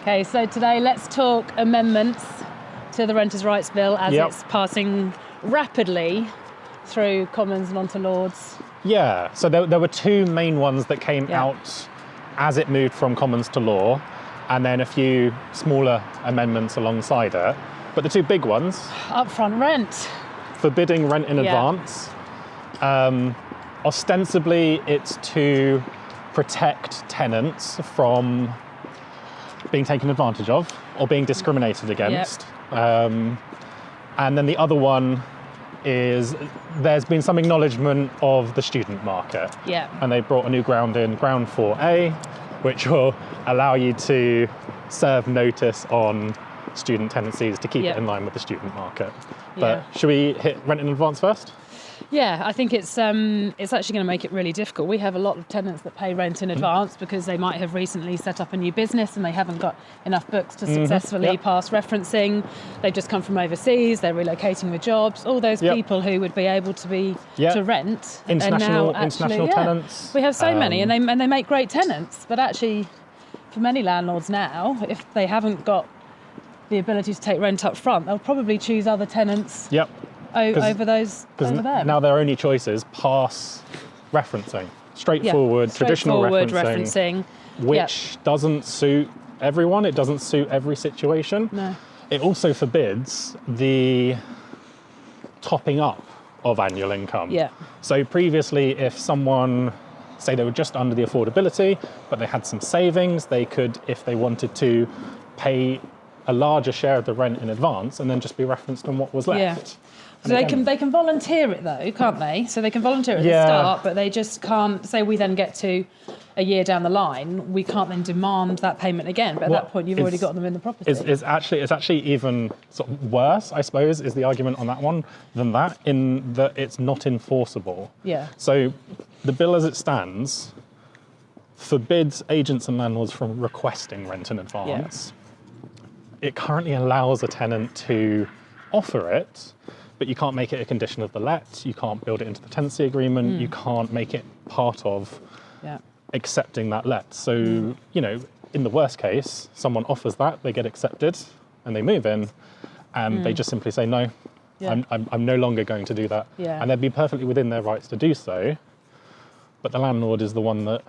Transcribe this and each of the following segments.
Okay, so today let's talk amendments to the Renters' Rights Bill as it's passing rapidly through Commons and onto Lords. Yeah, so there were two main ones that came out as it moved from Commons to law, and then a few smaller amendments alongside it. But the two big ones... Upfront rent. Forbidding rent in advance. Ostensibly, it's to protect tenants from being taken advantage of or being discriminated against. And then the other one is there's been some acknowledgement of the student market. And they brought a new ground in, ground 4A, which will allow you to serve notice on student tenancies to keep it in line with the student market. But should we hit rent in advance first? Yeah, I think it's actually going to make it really difficult. We have a lot of tenants that pay rent in advance because they might have recently set up a new business and they haven't got enough books to successfully pass referencing. They've just come from overseas, they're relocating with jobs. All those people who would be able to be to rent. International international tenants. We have so many and they make great tenants. But actually, for many landlords now, if they haven't got the ability to take rent up front, they'll probably choose other tenants over those over them. Now their only choice is pass referencing. Straightforward traditional referencing. Which doesn't suit everyone. It doesn't suit every situation. No. It also forbids the topping up of annual income. So previously, if someone, say they were just under the affordability, but they had some savings, they could, if they wanted to, pay a larger share of the rent in advance and then just be referenced on what was left. So they can volunteer it though, can't they? So they can volunteer at the start, but they just can't, say we then get to a year down the line, we can't then demand that payment again. But at that point, you've already got them in the property. It's actually even sort of worse, I suppose, is the argument on that one, than that, in that it's not enforceable. So the bill as it stands forbids agents and landlords from requesting rent in advance. It currently allows a tenant to offer it, but you can't make it a condition of the let, you can't build it into the tenancy agreement, you can't make it part of accepting that let. So, you know, in the worst case, someone offers that, they get accepted, and they move in, and they just simply say, no, I'm no longer going to do that. And they'd be perfectly within their rights to do so, but the landlord is the one that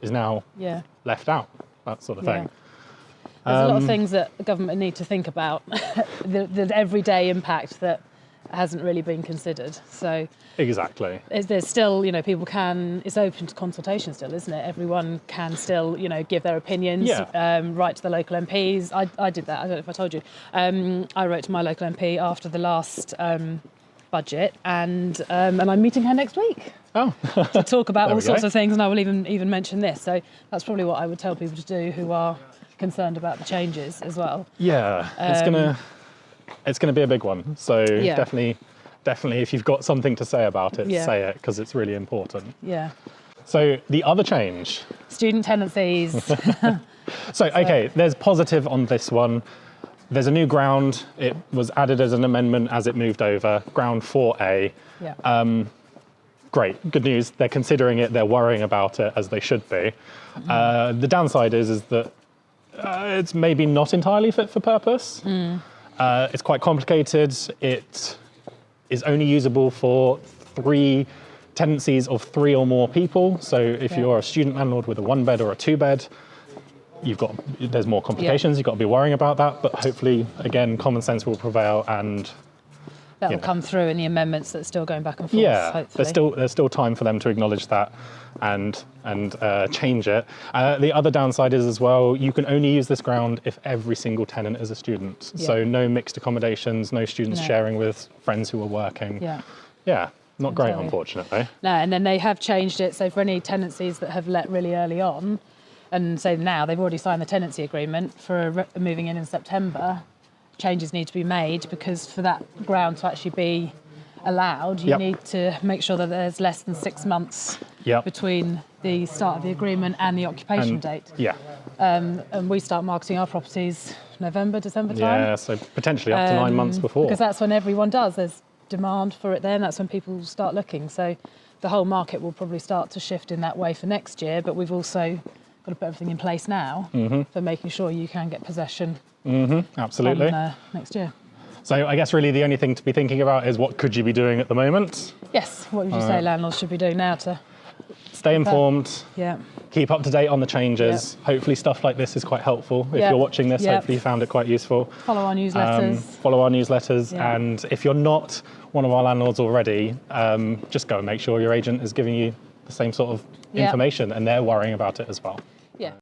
is now left out, that sort of thing. There's a lot of things that the government need to think about, the everyday impact that hasn't really been considered. So exactly, there's still, you know, people can. It's open to consultation still, isn't it? Everyone can still, you know, give their opinions. Write to the local MPs. I did that. I don't know if I told you. I wrote to my local MP after the last budget, and I'm meeting her next week. To talk about all sorts of things, and I will even mention this. So that's probably what I would tell people to do who are concerned about the changes as well. It's gonna be a big one. So definitely if you've got something to say about it, say it, because it's really important. So the other change, student tenancies. So there's positive on this one. There's a new ground. It was added as an amendment as it moved over, ground 4A. Great, good news. They're considering it, they're worrying about it, as they should be. The downside is that it's maybe not entirely fit for purpose. It's quite complicated. It is only usable for 3 tenancies of 3 or more people. So if you're a student landlord with a 1-bed or a 2-bed, there's more complications. You've got to be worrying about that. But hopefully, again, common sense will prevail, and that will come through in the amendments that's still going back and forth. Hopefully. There's still time for them to acknowledge that and change it. The other downside is as well, you can only use this ground if every single tenant is a student. So no mixed accommodations, no students sharing with friends who are working. Not great, unfortunately. No, and then they have changed it. So for any tenancies that have let really early on, and so now they've already signed the tenancy agreement for moving in September, changes need to be made, because for that ground to actually be allowed, you need to make sure that there's less than 6 months between the start of the agreement and the occupation date. And we start marketing our properties November, December time. So potentially up to 9 months before. Because that's when everyone does. There's demand for it then. That's when people start looking. So the whole market will probably start to shift in that way for next year, but we've also got to put everything in place now for making sure you can get possession. Absolutely. Next year. So I guess really the only thing to be thinking about is what could you be doing at the moment? Yes. What would you say landlords should be doing now to stay informed? Yeah. Keep up to date on the changes. Yep. Hopefully stuff like this is quite helpful. If you're watching this, hopefully you found it quite useful. Follow our newsletters. And if you're not one of our landlords already, just go and make sure your agent is giving you the same sort of information and they're worrying about it as well.